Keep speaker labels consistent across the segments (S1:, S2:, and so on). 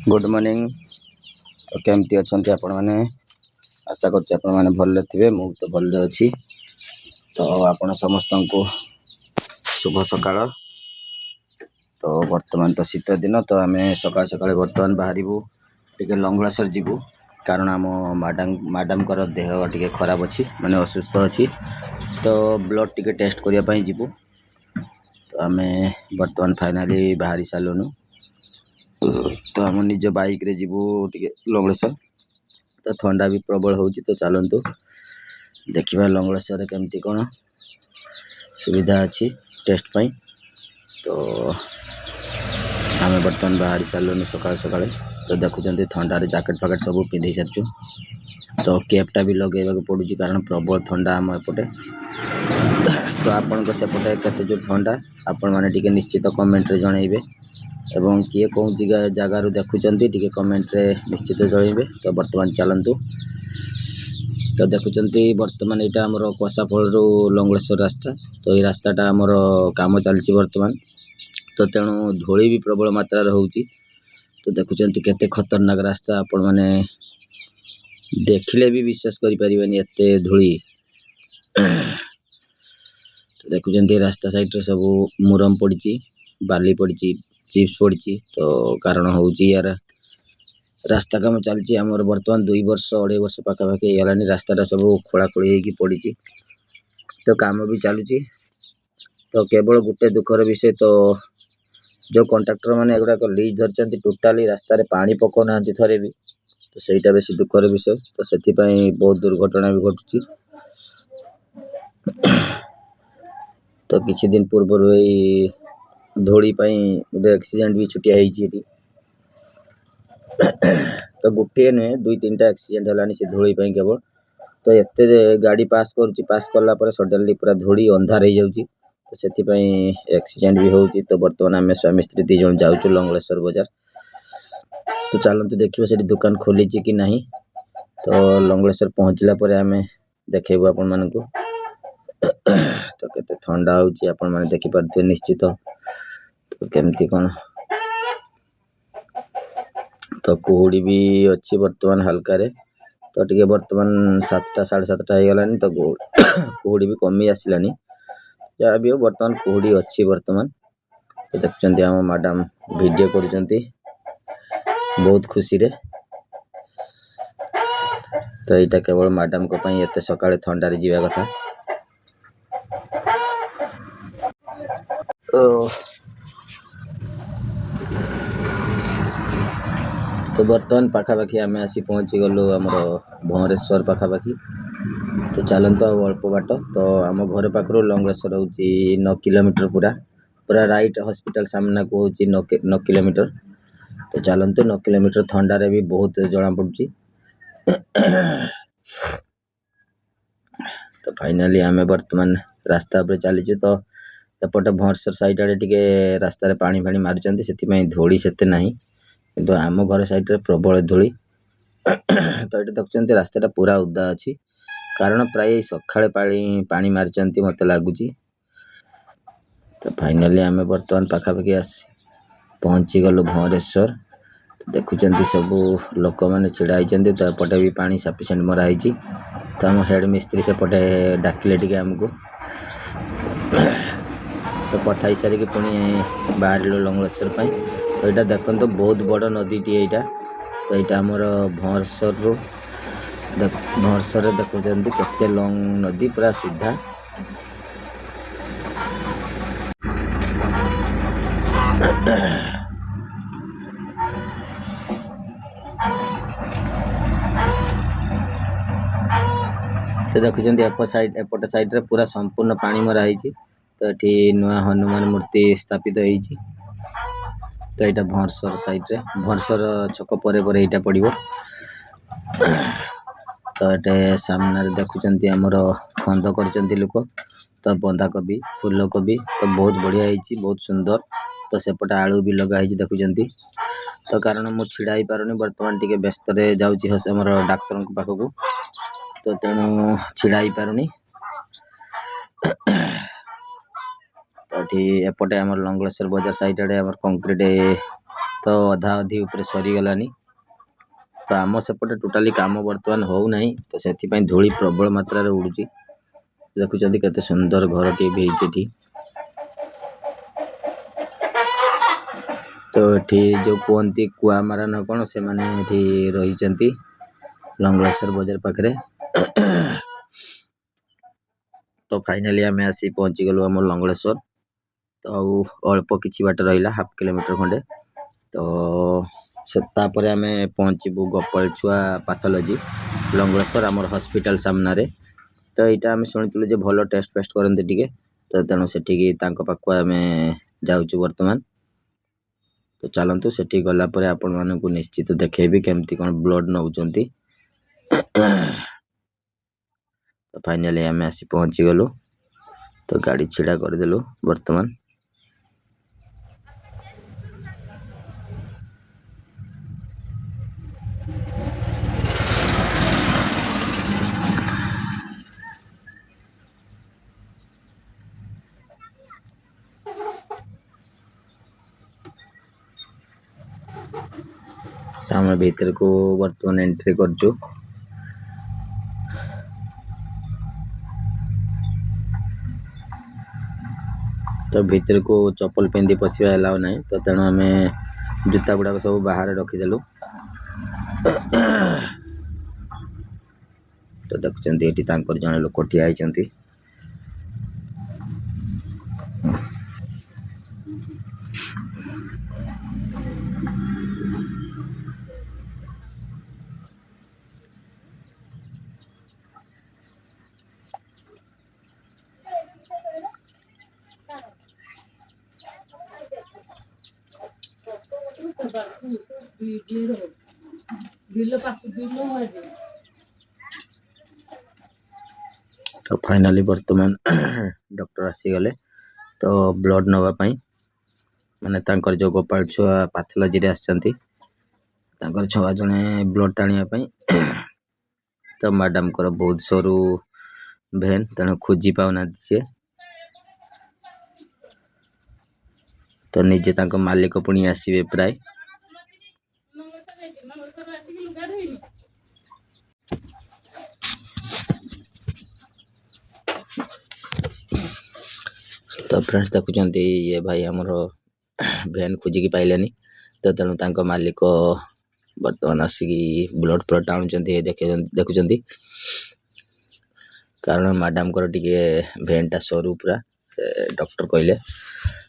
S1: Good morning. तो केमती अच्छा आपण मैंने आशा कर भल थे मु तो भल अच्छी। तो आपण समस्त को शुभ सकाळ। तो बर्तमान तो शीत दिन तो आम सकाल सकाल बर्तमान बाहरबू टे लंगलासर जीवु कारण आम मैडम देह टे खराब अच्छी माने असुस्थ अच्छी। तो ब्लड टे टेस्ट करने जीवु। तो आम बर्तमान फाइनाली बाहरी सारूँ। तो आम निज बाइक रे जीवु टे लंगलेश्वर। तो ठंडा भी प्रबल हो तो चलतु देखा लंगलेश्वर केमती कौन सुविधा अच्छी टेस्ट पाई। तो आम बर्तमान बाहरी सारूँ सकाल सकाल। तो देखुं थंडार जैकेट फैकेट सब पिंधि सारी। तो कैपटा भी लगे पड़ू कारण प्रबल ठंडा आम एपटे। तो आपण सेपटे केते जो ठंडा आपण मैंने निश्चित कमेंट रे जनइबे एवं किए कौन जगार देखुंटे टी कमेंट रे निश्चित जनइबे। तो बर्तमान चलतु तो देखुंट बर्तमान यहाँ आमर कसाफल रु लंगलेश्वर रास्ता। तो ये रास्ताटा आमर काम चलती बर्तमान। तो तेणु धूली भी प्रबल मात्रा होची। तो देखुंट केते खतरनाक रास्ता आपण मैंने देखिले भी विश्वास करें एते धूली। तो देखुंट रास्ता साइड रे सब मुरम पड़ी बाली पड़ी चिप्स पड़ी। तो कारण हूँ यार रास्ता काम चलती आमर बर्तमान 2 वर्ष 2.5 वर्ष पाखापाखि गलानी रास्ताटा सब खोलाखोली होगी पड़ी। तो काम भी चलुची। तो केवल गोटे दुखर विषय तो जो कॉन्ट्रैक्टर मैंने एगुड़ाक लीज धरती टोटाली रास्तार पानी पकाऊ ना थे भी। तो सहीटा बेस दुखर विषय। तो से बहुत दुर्घटना भी घटुची। तो किछि दिन पूर्व धूली गोटे एक्सीडेंट भी छुटिया होती। तो गोटे नुहे 2-3टा एक्सीडेंट है से धूली केवल। तो एते गाड़ी पास कला सडनली पूरा धूली अंधार हो जाऊँगी। तो से एक्सीडेंट भी होची। तो बर्तमान आम स्वामी स्त्री 2 जन जाऊँ लंगलेश्वर बाजार। तो चलतु देखिए से दुकान खोली कि नहीं। तो लंगलेश्वर पहुँचला आम देखेबू आपण मानू। तो केते ठंडा होची आपण माने देखि पारथि निश्चित। तो केमती कौन तो कुहुड़ी भी अच्छी बर्तमान हल्का रे। तो टे बर्तमान 7टा 7:30 हो गलानी। तो कुहुड़ी भी कमी आसलानी जहाँ भी हो बर्तमान कुहुड़ी अच्छी बर्तमान। तो देखुं आम मैडम वीडियो करुँच बहुत खुशी रे। तो यहाँ केवल मैडम को एत सकाଳେ ठंडारे जीवा कथा। तो बर्तमान पाखापाखि आम आसी पहुँची गलु आमर भंवरेश्वर पाखापाखि। तो चलतु अल्प बाट। तो आम घर पाखर लंगलेश्वर हूँ 9 किलोमीटर पूरा राइट हॉस्पिटल सामना को हूँ 9 किलोमीटर। तो चलतु 9 किलोमीटर ठंडारे भी बहुत जना पड़ी। तो फाइनाली आम बर्तमान रास्ता पर चलीचु। तो एपटे भंवरेश्वर साइड आड़े टे रास्तार पानी फाणी मारुंट से धूली सेते नहीं किंतु आम घर साइड रे प्रबल धूली। तो ये देखुं रास्ताटा पूरा उदा अच्छी कारण प्राय सकाଳେ पानी मारिचंती मत लगुच। तो फाइनाली आम बर्तमान पाखापाखि पहुँची गलु भंवरेश्वर। देखुं सब लोक मैंने छिड़ा होती। तो एपटे भी पानी सफिसीएंट मराई। तो आम हेड मिस्त्री सेपटे डाकिले टे आमको। तो कथा ही सारिकी पुणी बाहर लंगलेश्वर। तो यहाँ देखो तो बहुत बड़ नदीटी यहाँ। तो यहाँ आमर भंवरेश्वर देखुं केते लंग नदी पूरा सीधा। तो देखुं एपट साइड रे पूरा संपूर्ण पानी मराई। तो ये नुआ हनुमान मूर्ति स्थापित होती। तो यहाँ भंवरेश्वर साइड रे भंवरेश्वर छक पर यहाँ पड़ो। तो ये सामने देखुं आमर खंद कर लोक। तो बंधाकोबी फूलकोबी तो बहुत बढ़िया होती बहुत सुंदर। तो सेपटे आलू भी लगाई देखुं। तो कारण मुझे छिड़ा पारुनी बर्तमान टे व्यस्त जाऊँगी आमर डाक्तर पाखक। तो तेणु छिड़ा पारुनी। तो एपटे आम लंगलेश्वर बाजार साइड आड़े कंक्रीट तो अधा अधि ऊपर सरीगलानी तो आम सेपटे टोटाली काम बर्तमान हो नहीं तो से धूली प्रबल मात्रा उड़ुची देखुं केते सुंदर घर टी भी तो ये जो कहती कुआमारा न कौन से माने रही लंगलेश्वर बजार पाखे तो फाइनाली आम आसी पहुँची गलु आम लंगलेश्वर तो अल्प किछि बाट रहा 1/2 किलोमीटर खंडे तो से तापर आम पहुँचबू गोपालछुआ पैथोलॉजी लंगलेश्वर आमर हॉस्पिटल सामने तो यहाँ आम शुणुलु जे भल टेस्ट फेस्ट करते टे तो तेणु से पाखु आम जाऊँ बर्तमान तो चलतु से गला आपण मानक निश्चित देखेबी केमती कौन ब्लड नौ तो फाइनाली आम आसी पहुँची गलु तो गाड़ी छिड़ा करदेलु बर्तमान आम भीतर को बर्तमान एंट्री करचु तो भीतर को चप्पल पिंधि पशिया अलाउ ना तो तेणु आम जूता गुड़ाक सब बाहर रखीदेलु तो देखुं ये जड़े लोक ठिया होती तो फाइनाली बर्तमान डॉक्टर आसीगले तो ब्लड नवापाई माने तांकर जो गोपालछुआ पैथोलॉजी रे आछंती तांकर छुआ जने ब्लड टाणिया पाई तो मैडम को बहुत सरू भेन तेणु खोजी पाऊना सी तो निजे तांको मालिक पुणी आसवे प्राय तो फ्रेंड्स देखुं ये भाई आमर भेन खोजिकी पाइलेनी तो तेणु तांको मालिक बर्तमान आसिकी ब्लड फ्लड टाणुंट देखुं कारण मैडम को भेनटा सरू पूरा से डॉक्टर कहले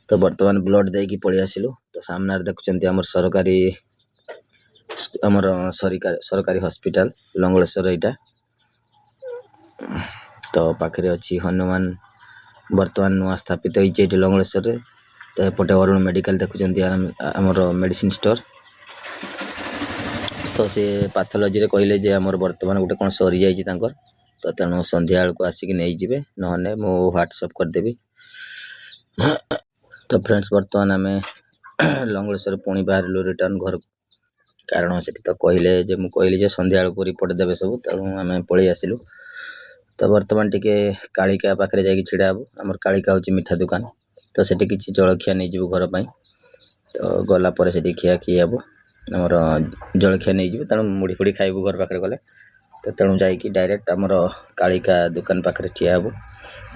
S1: तो बर्तमान ब्लड देकी पलि आसिलु तो सामने देखुं आमर सरकारी हॉस्पिटल लंगलेश्वर यहाँ तो पाखे अच्छी हनुमान बर्तमान नुआ स्थापित होती लंगलेश्वर तो एपटे अरुण मेडिकल देखुं आमर मेडिसिन स्टोर तो सी पैथोलॉजी रे कहले जे आमर बर्तमान गोटे कौन सरी जाइए तो तेणु संध्या बेलू आसिक नहीं जाए ना मु व्हाट्सअप करदेवी तो फ्रेंड्स बर्तमान आम लंगलेश्वर पुणी बाहर रिटर्न घर कारण से तो कहले जे मु कहली जे संध्या बेलू रिपोर्ट देवे सब तेणु आम पलि आसिलु तो बर्तमान टिके कालिका पाखे जाकि छिड़ा हबू आमर कालिका हूँ मिठा दुकान तो सेठी किसी जलखिया नहीं जीवु घर पाई तो गला पर से खिया खी हबू आमर जलखिया नहीं जीवु तेणु मुढ़ी फुड़ी खाइबू घर पाखे गले तो तेणु जाइकी डायरेक्ट आमर कालिका दुकान पाखे ठिया हबू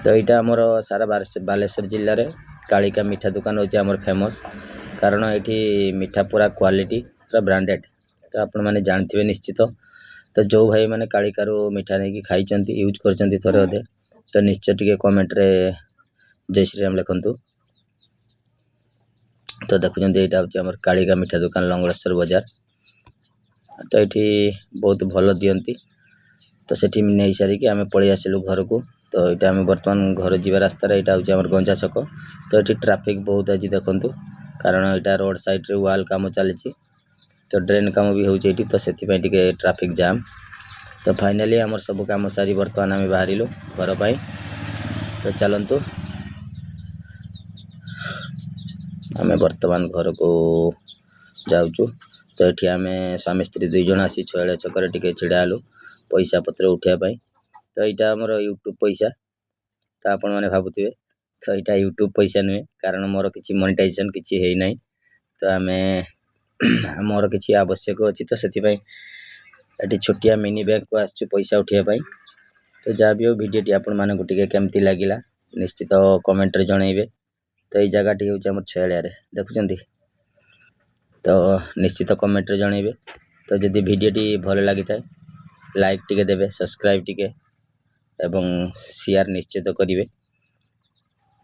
S1: तो यहाँ आमर सारा बालेश्वर जिले में कालिका मिठा दुकान होची आमर फेमस कारण ये मिठा पूरा क्वालिटी पूरा ब्रांडेड तो आपण मैंने जानते निश्चित तो जो भाई मैंने कालिकारु मिठा नहीं खाई यूज कर थे अधे तो निश्चय टे कमेंट रे जय श्रीराम लिखंतु तो देखुं यहाँ हूँ आम कालिका मिठा दुकान लंगलेश्वर बजार तो ये बहुत भल दियंती तो सेठी नहीं सारिकी आम पलि आसिलु घर को तो यहाँ आम बर्तमान घर जीवा रास्तार यहाँ हूँ आम गंजा छक तो ये ट्राफिक बहुत आज देखु कारण यहाँ रोड साइड रे वाल काम चली तो ड्रेन काम भी होती तो से ट्राफिक जाम तो फाइनाली आमर सब काम सारी बर्तमान आम बाहर घर पर तो चलतु आम बर्तमान घर को जाऊँ तो ये आम स्वामी स्त्री 2 जन आसी छुआड़े छकर टे छिड़ा हेलु पैसा पत्र उठाई तो यहाँ आमर यूट्यूब पैसा तो आपण मैंने भावुवे तो यहाँ यूट्यूब पैसा नुहे कारण मोर किसी मोनेटाइजेशन किसी है ना तो आम मोर किसी आवश्यक अच्छी तो से ये छोटिया मिनी बैंक को आसचु पैसा उठाइबा तो जहाँ भी हो भिडियोटी आपण मानक टिके केमती लगिला निश्चित कमेंट रे जनइबे। तो ये जगह टी हूँ आम छेड़िया देखुं तो निश्चित कमेंट रे जनइबे। तो जदि भिडियोटी भल लगी था लाइक टिके देबे सब्सक्राइब टिके एवं शेयर निश्चित करेंगे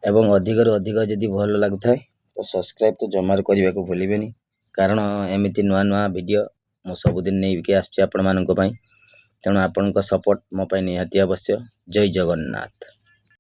S1: एवं अधिक रु अधिक जदि भल लगुଥାଏ तो सब्सक्राइब तो जमार करने को भूलें कारण एमती नुआ नुआ वीडियो मु सबुदिन नहीं आसुच्ची आपण मानक पई। तेणु आपण सपोर्ट मो निहाती आवश्यक। जय जगन्नाथ।